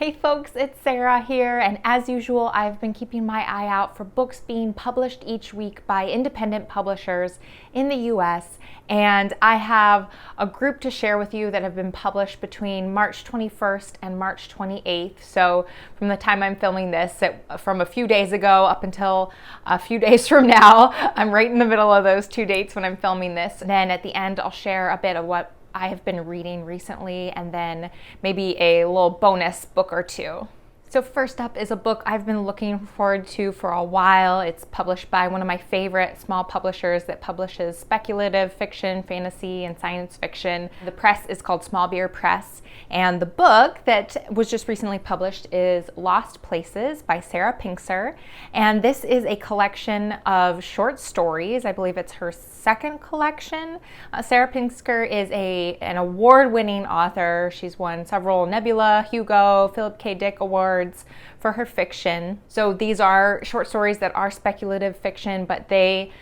Hey folks, it's Sarah here, and as usual, I've been keeping my eye out for books being published each week by independent publishers in the US, and I have a group to share with you that have been published between March 21st and March 28th. So from the time I'm filming this, from a few days ago up until a few days from now, I'm right in the middle of those two dates when I'm filming this. And then at the end, I'll share a bit of what I have been reading recently, and then maybe a little bonus book or two. So first up is a book I've been looking forward to for a while. It's published by one of my favorite small publishers that publishes speculative fiction, fantasy, and science fiction. The press is called Small Beer Press, and the book that was just recently published is Lost Places by Sarah Pinsker, and this is a collection of short stories. I believe it's her second collection. Sarah Pinsker is an award-winning author. She's won several Nebula, Hugo, Philip K. Dick awards for her fiction. So these are short stories that are speculative fiction, but they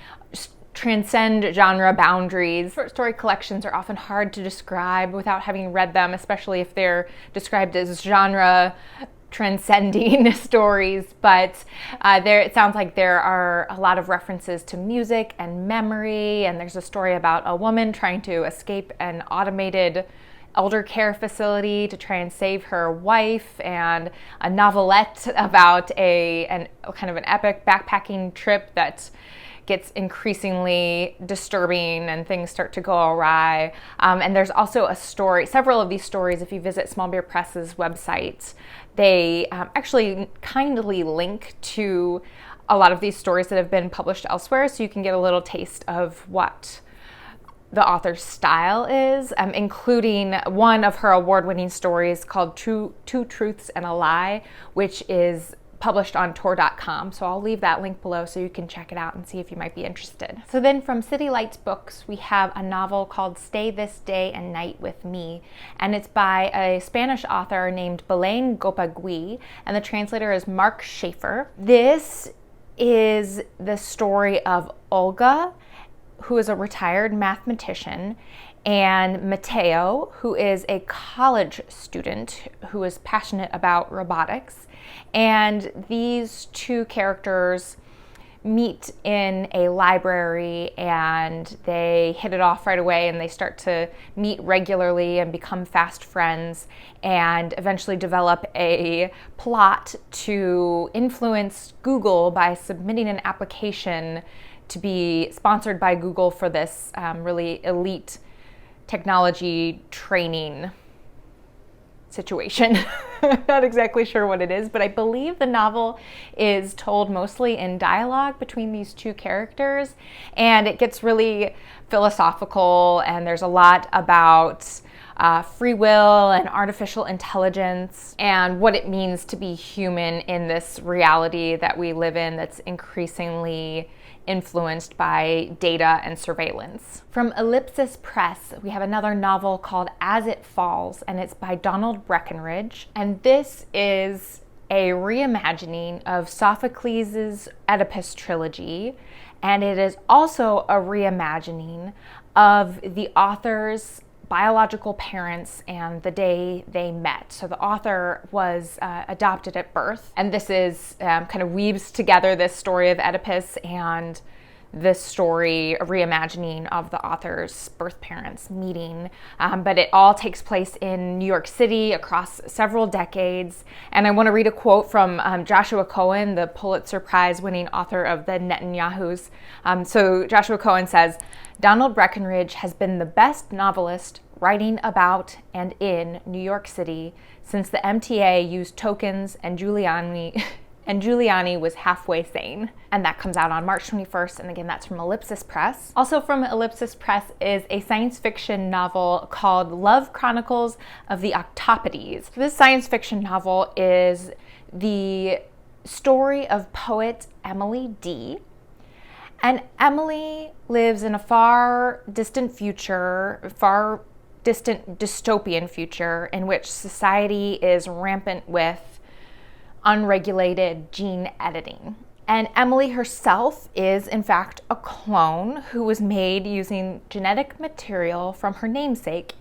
transcend genre boundaries. Short story collections are often hard to describe without having read them, especially if they're described as genre transcending stories, but it sounds like there are a lot of references to music and memory, and there's a story about a woman trying to escape an automated elder care facility to try and save her wife, and a novelette about a kind of an epic backpacking trip that gets increasingly disturbing and things start to go awry. And there's also a story, several of these stories, if you visit Small Beer Press's website, they actually kindly link to a lot of these stories that have been published elsewhere, so you can get a little taste of what the author's style is, including one of her award-winning stories called Two Truths and a Lie, which is published on Tor.com. So I'll leave that link below so you can check it out and see if you might be interested. So then from City Lights Books, we have a novel called Stay This Day and Night with Me, and it's by a Spanish author named Belén Gopagui, and the translator is Mark Schaefer. This is the story of Olga, who is a retired mathematician, and Mateo, who is a college student who is passionate about robotics. And these two characters meet in a library, and they hit it off right away, and they start to meet regularly and become fast friends, and eventually develop a plot to influence Google by submitting an application to be sponsored by Google for this really elite technology training situation. Not exactly sure what it is, but I believe the novel is told mostly in dialogue between these two characters, and it gets really philosophical, and there's a lot about free will and artificial intelligence and what it means to be human in this reality that we live in that's increasingly influenced by data and surveillance. From Ellipsis Press, we have another novel called As It Falls, and it's by Donald Breckenridge. And this is a reimagining of Sophocles' Oedipus trilogy, and it is also a reimagining of the author's biological parents and the day they met. So the author was adopted at birth, and this is kind of weaves together this story of Oedipus and this story, a reimagining of the author's birth parents meeting. But it all takes place in New York City across several decades. And I want to read a quote from Joshua Cohen, the Pulitzer Prize winning author of The Netanyahus. So Joshua Cohen says, Donald Breckenridge has been the best novelist writing about and in New York City since the MTA used tokens and Giuliani was halfway sane. And that comes out on March 21st, and again, that's from Ellipsis Press. Also from Ellipsis Press is a science fiction novel called Love Chronicles of the Octopodes. This science fiction novel is the story of poet Emily D. And Emily lives in a far distant dystopian future in which society is rampant with unregulated gene editing. And Emily herself is, in fact, a clone who was made using genetic material from her namesake,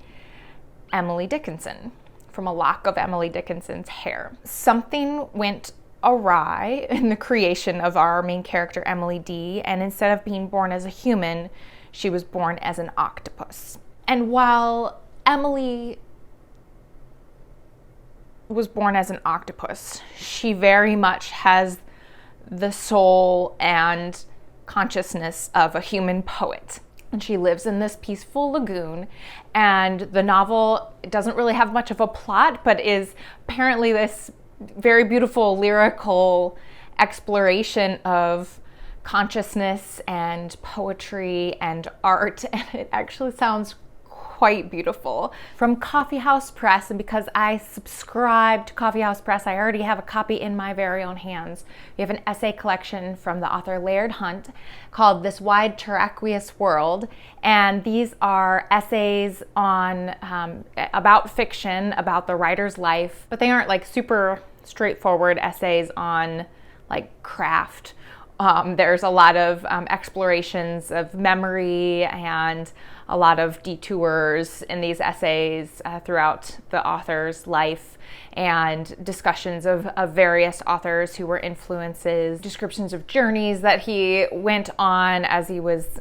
Emily Dickinson, from a lock of Emily Dickinson's hair. Something went awry in the creation of our main character, Emily D, and instead of being born as a human, she was born as an octopus. And while Emily was born as an octopus, she very much has the soul and consciousness of a human poet. And she lives in this peaceful lagoon, and the novel doesn't really have much of a plot, but is apparently this very beautiful lyrical exploration of consciousness and poetry and art, and it actually sounds quite beautiful. From Coffee House Press, and because I subscribe to Coffee House Press, I already have a copy in my very own hands. We have an essay collection from the author Laird Hunt called This Wide Terraqueous World, and these are essays on about fiction, about the writer's life, but they aren't like super straightforward essays on like craft. There's a lot of explorations of memory and a lot of detours in these essays throughout the author's life, and discussions of various authors who were influences, descriptions of journeys that he went on as he was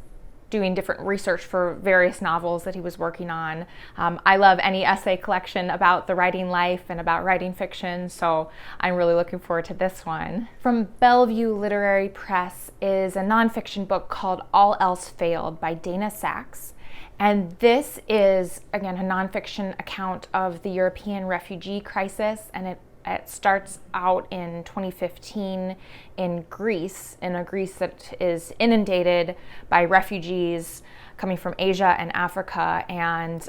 doing different research for various novels that he was working on. I love any essay collection about the writing life and about writing fiction, so I'm really looking forward to this one. From Bellevue Literary Press is a nonfiction book called All Else Failed by Dana Sachs. And this is, again, a nonfiction account of the European refugee crisis, and it starts out in 2015 in Greece, in a Greece that is inundated by refugees coming from Asia and Africa, and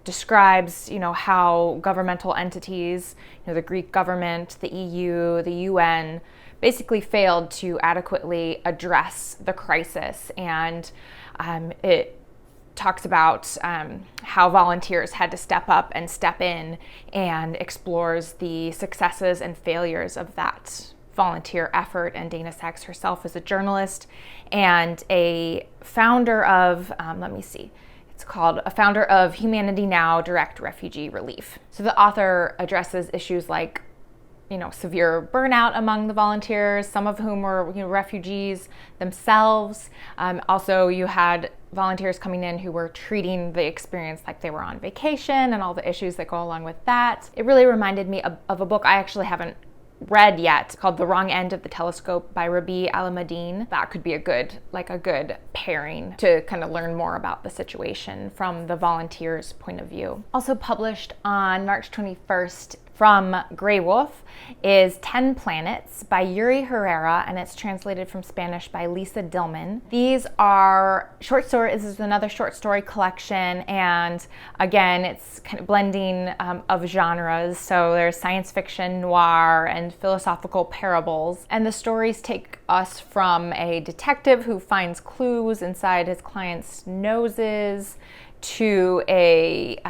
describes, how governmental entities, the Greek government, the EU, the UN, basically failed to adequately address the crisis. And it talks about how volunteers had to step up and step in, and explores the successes and failures of that volunteer effort. And Dana Sachs herself is a journalist and a founder of, it's called a founder of Humanity Now Direct Refugee Relief. So the author addresses issues like severe burnout among the volunteers, some of whom were refugees themselves. Also, you had volunteers coming in who were treating the experience like they were on vacation, and all the issues that go along with that. It really reminded me of a book I actually haven't read yet called The Wrong End of the Telescope by Rabi Alameddine. That could be a good pairing to kind of learn more about the situation from the volunteers' point of view. Also published on March 21st from Grey Wolf is 10 Planets by Yuri Herrera, and it's translated from Spanish by Lisa Dillman. These are short stories. This is another short story collection, and again, it's kind of blending of genres. So there's science fiction, noir, and philosophical parables. And the stories take us from a detective who finds clues inside his clients' noses to a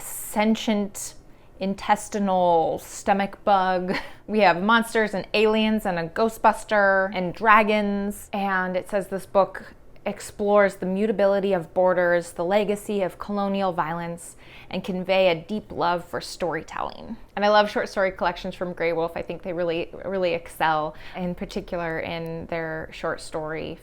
sentient intestinal stomach bug. We have monsters and aliens and a ghostbuster and dragons. And it says this book explores the mutability of borders, the legacy of colonial violence, and convey a deep love for storytelling. And I love short story collections from Grey Wolf. I think they really excel, in particular in their short story,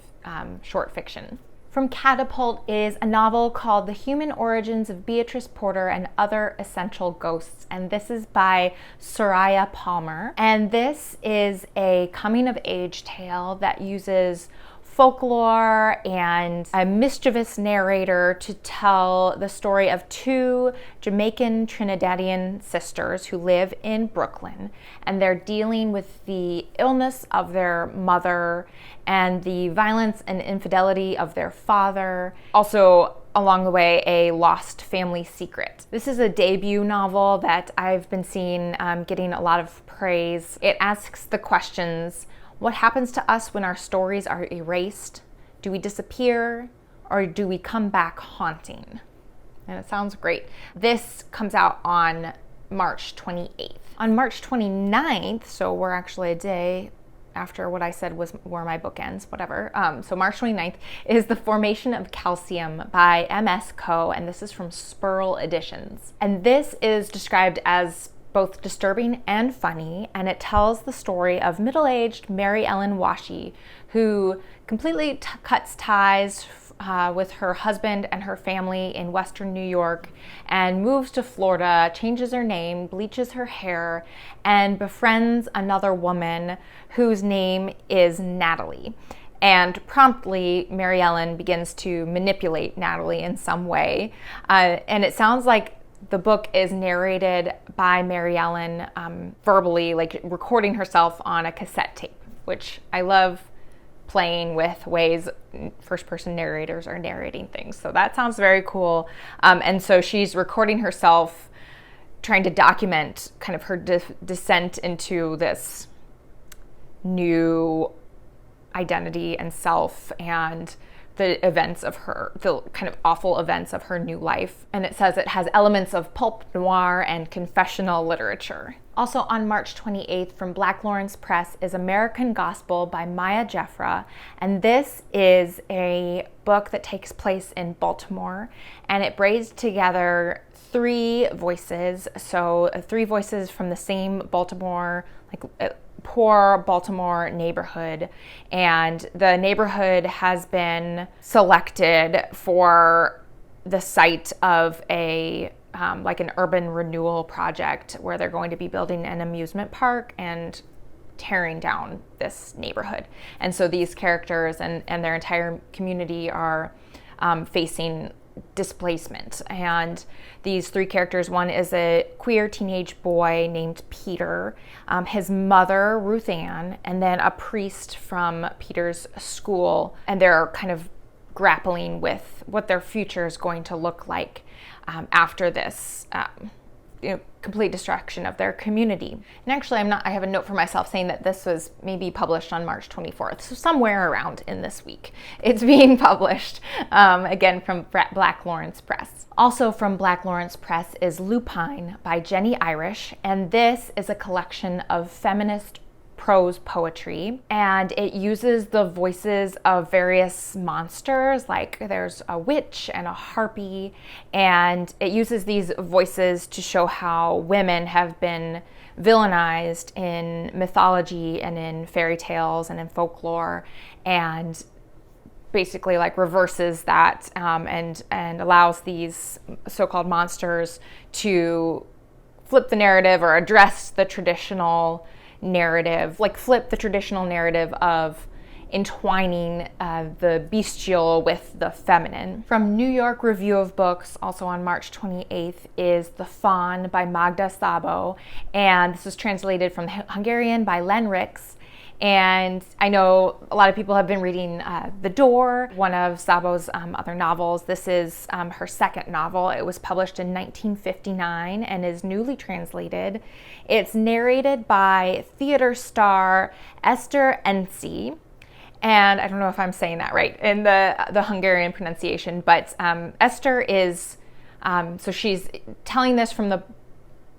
short fiction. From Catapult is a novel called The Human Origins of Beatrice Porter and Other Essential Ghosts, and this is by Soraya Palmer. And this is a coming-of-age tale that uses folklore and a mischievous narrator to tell the story of two Jamaican Trinidadian sisters who live in Brooklyn, and they're dealing with the illness of their mother and the violence and infidelity of their father. Also, along the way, a lost family secret. This is a debut novel that I've been seeing getting a lot of praise. It asks the questions: what happens to us when our stories are erased? Do we disappear, or do we come back haunting? And it sounds great. This comes out on March 28th. On March 29th, so we're actually a day after what I said were my bookends, whatever. So March 29th is The Formation of Calcium by M.S. Coe, and this is from Spurl Editions. And this is described as both disturbing and funny, and it tells the story of middle-aged Mary Ellen Washey, who completely cuts ties with her husband and her family in Western New York and moves to Florida, changes her name, bleaches her hair, and befriends another woman whose name is Natalie. And promptly, Mary Ellen begins to manipulate Natalie in some way. And it sounds like the book is narrated by Mary Ellen verbally, like recording herself on a cassette tape, which I love playing with ways first-person narrators are narrating things. So that sounds very cool. And so she's recording herself trying to document kind of her descent into this new identity and self and the events of the kind of awful events of her new life. And it says it has elements of pulp noir and confessional literature. Also on March 28th from Black Lawrence Press is American Gospel by Maya Jeffra. And this is a book that takes place in Baltimore, and it brings together three voices. So three voices from the same Baltimore, like poor Baltimore neighborhood, and the neighborhood has been selected for the site of a like an urban renewal project where they're going to be building an amusement park and tearing down this neighborhood. And so these characters and their entire community are facing displacement. And these three characters, one is a queer teenage boy named Peter, his mother Ruth Ann, and then a priest from Peter's school, and they're kind of grappling with what their future is going to look like after this complete destruction of their community. And actually, I have a note for myself saying that this was maybe published on March 24th, so somewhere around in this week it's being published, again from Black Lawrence Press. Also from Black Lawrence Press is Lupine by Jenny Irish, and this is a collection of feminist prose poetry, and it uses the voices of various monsters, like there's a witch and a harpy, and it uses these voices to show how women have been villainized in mythology and in fairy tales and in folklore, and basically like reverses that and allows these so-called monsters to flip the narrative or address the traditional narrative, like flip the traditional narrative of entwining the bestial with the feminine. From New York Review of Books, also on March 28th, is The Fawn by Magda Szabo, and this is translated from Hungarian by Len Rix. And I know a lot of people have been reading The Door, one of Szabo's other novels. This is her second novel. It was published in 1959 and is newly translated. It's narrated by theater star Eszter Enci. And I don't know if I'm saying that right in the Hungarian pronunciation, but Esther is, so she's telling this from the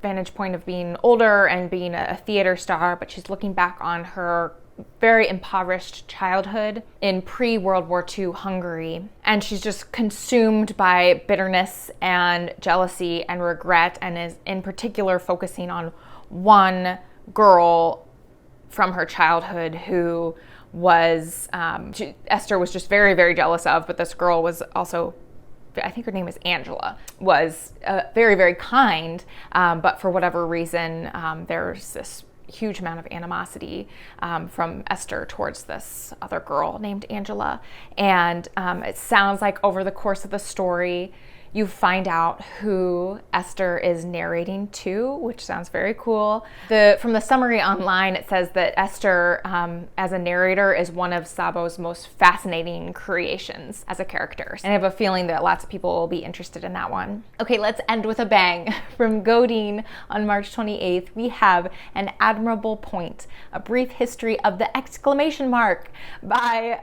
vantage point of being older and being a theater star, but she's looking back on her very impoverished childhood in pre-World War II Hungary. And she's just consumed by bitterness and jealousy and regret, and is in particular focusing on one girl from her childhood who was, Esther was just very, very jealous of, but this girl was also, I think her name is Angela, was very, very kind, but for whatever reason, there's this huge amount of animosity from Esther towards this other girl named Angela. And it sounds like over the course of the story, you find out who Esther is narrating to, which sounds very cool. From the summary online, it says that Esther, as a narrator, is one of Szabo's most fascinating creations as a character. And I have a feeling that lots of people will be interested in that one. Okay, let's end with a bang. From Godine on March 28th, we have An Admirable Point, A Brief History of the Exclamation Mark by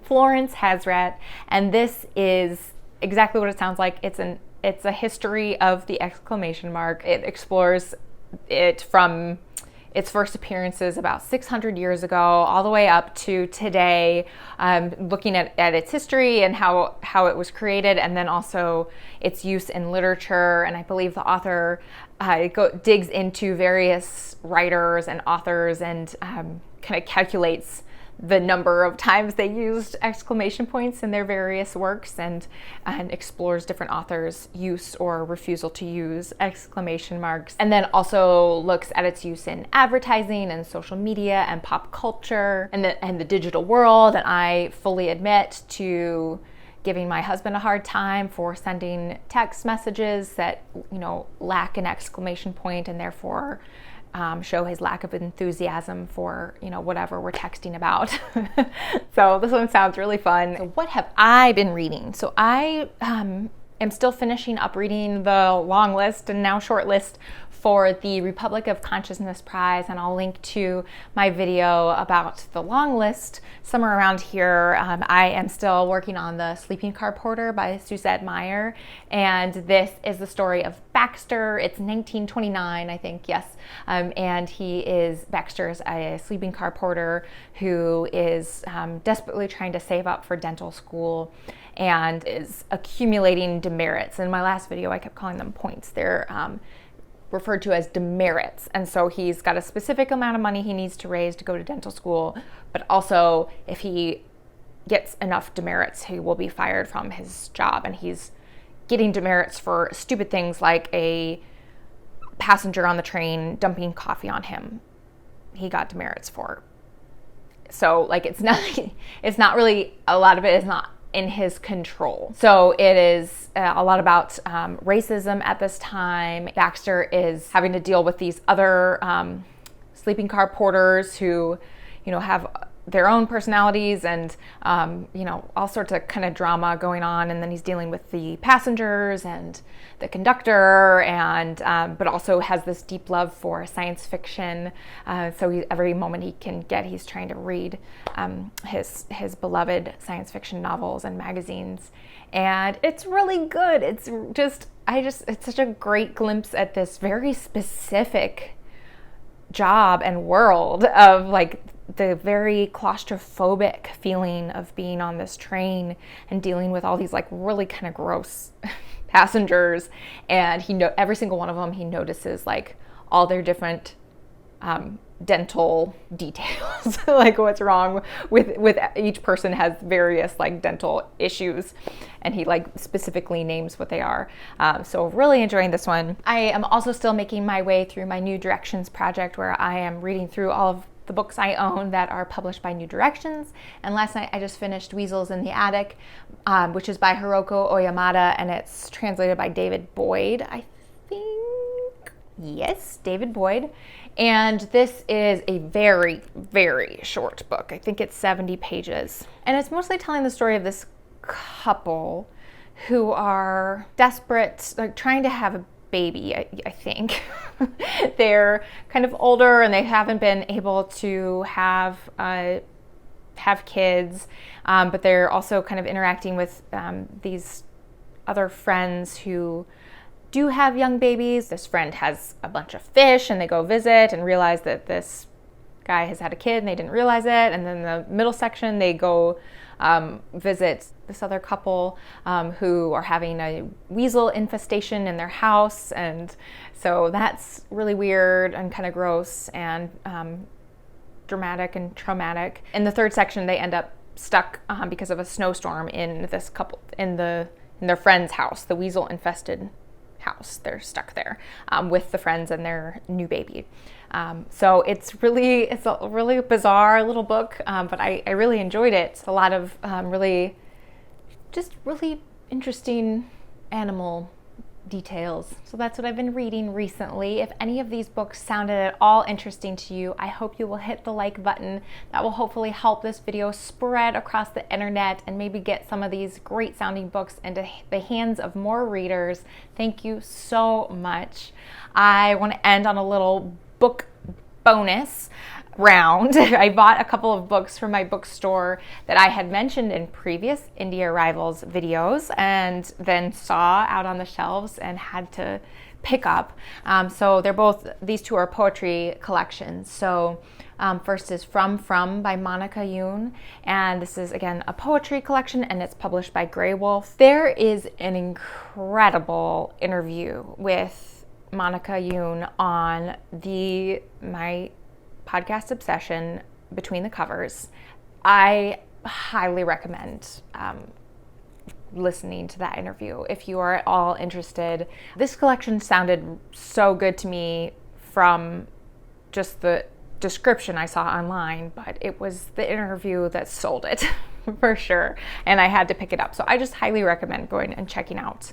Florence Hazrat. And this is exactly what it sounds like. It's a history of the exclamation mark. It explores it from its first appearances about 600 years ago, all the way up to today, looking at its history and how it was created, and then also its use in literature. And I believe the author digs into various writers and authors and kind of calculates the number of times they used exclamation points in their various works, and explores different authors' use or refusal to use exclamation marks. And then also looks at its use in advertising and social media and pop culture and the digital world. And I fully admit to giving my husband a hard time for sending text messages that, lack an exclamation point and therefore show his lack of enthusiasm for, whatever we're texting about. So this one sounds really fun. So what have I been reading? So I am still finishing up reading the long list and now short list for the Republic of Consciousness Prize, and I'll link to my video about the long list somewhere around here. I am still working on the Sleeping Car Porter by Suzette Meyer, and this is the story of Baxter. It's 1929, I think, yes, and Baxter is a sleeping car porter who is desperately trying to save up for dental school and is accumulating demerits. In my last video, I kept calling them points. They're referred to as demerits. And so he's got a specific amount of money he needs to raise to go to dental school, but also if he gets enough demerits, he will be fired from his job. And he's getting demerits for stupid things like a passenger on the train dumping coffee on him. He got demerits for. So it's not really, a lot of it is not in his control. So it is a lot about racism at this time. Baxter is having to deal with these other sleeping car porters who, have their own personalities and, all sorts of kind of drama going on. And then he's dealing with the passengers and the conductor, and but also has this deep love for science fiction. So every moment he can get, he's trying to read his beloved science fiction novels and magazines. And it's really good. It's such a great glimpse at this very specific job and world of the very claustrophobic feeling of being on this train and dealing with all these really kind of gross passengers. And every single one of them, he notices all their different dental details, what's wrong with each person has various dental issues, and he specifically names what they are. So really enjoying this one. I am also still making my way through my New Directions project, where I am reading through all of the books I own that are published by New Directions. And last night I just finished Weasels in the Attic, which is by Hiroko Oyamada, and it's translated by David Boyd, I think. Yes, David Boyd. And this is a very, very short book. I think it's 70 pages. And it's mostly telling the story of this couple who are desperate, trying to have a baby, I think. They're kind of older and they haven't been able to have kids, but they're also kind of interacting with these other friends who do have young babies. This friend has a bunch of fish, and they go visit and realize that this guy has had a kid and they didn't realize it. And then the middle section, they go visit this other couple who are having a weasel infestation in their house. And so that's really weird and kind of gross and dramatic and traumatic. In the third section, they end up stuck because of a snowstorm in this couple, in their friend's house, the weasel infested house. They're stuck there with the friends and their new baby. So it's a really bizarre little book, but I really enjoyed it. It's a lot of really interesting animal details. So that's what I've been reading recently. If any of these books sounded at all interesting to you, I hope you will hit the like button. That will hopefully help this video spread across the internet and maybe get some of these great sounding books into the hands of more readers. Thank you so much. I want to end on a little book bonus round. I bought a couple of books from my bookstore that I had mentioned in previous Indie Arrivals videos and then saw out on the shelves and had to pick up. So they're both, these two are poetry collections. So first is From by Monica Yoon, and this is again a poetry collection, and it's published by Grey Wolf. There is an incredible interview with Monica Yoon on my podcast obsession, Between the Covers. I highly recommend listening to that interview if you are at all interested. This collection sounded so good to me from just the description I saw online, but it was the interview that sold it for sure, and I had to pick it up. So I just highly recommend going and checking out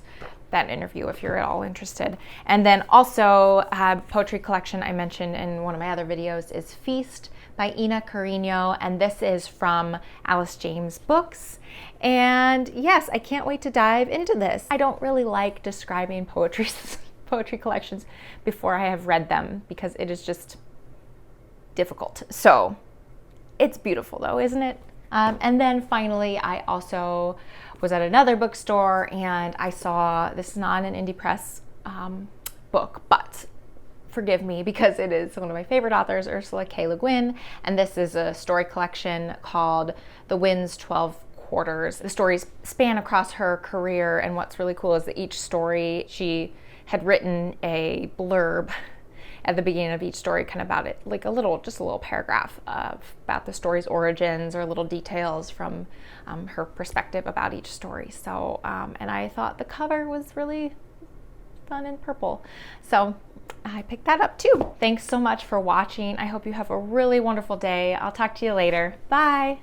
that interview if you're at all interested. And then also poetry collection I mentioned in one of my other videos is Feast by Ina Carino, and this is from Alice James Books. And yes, I can't wait to dive into this. I don't really like describing poetry collections before I have read them because it is just difficult. So it's beautiful though, isn't it? And then finally, I also was at another bookstore and I saw, this is not an indie press book, but forgive me because it is one of my favorite authors, Ursula K. Le Guin, and this is a story collection called The Wind's 12 Quarters. The stories span across her career, and what's really cool is that each story, she had written a blurb at the beginning of each story, kind of about it, like just a little paragraph about the story's origins or little details from her perspective about each story. So, and I thought the cover was really fun and purple. So I picked that up too. Thanks so much for watching. I hope you have a really wonderful day. I'll talk to you later. Bye.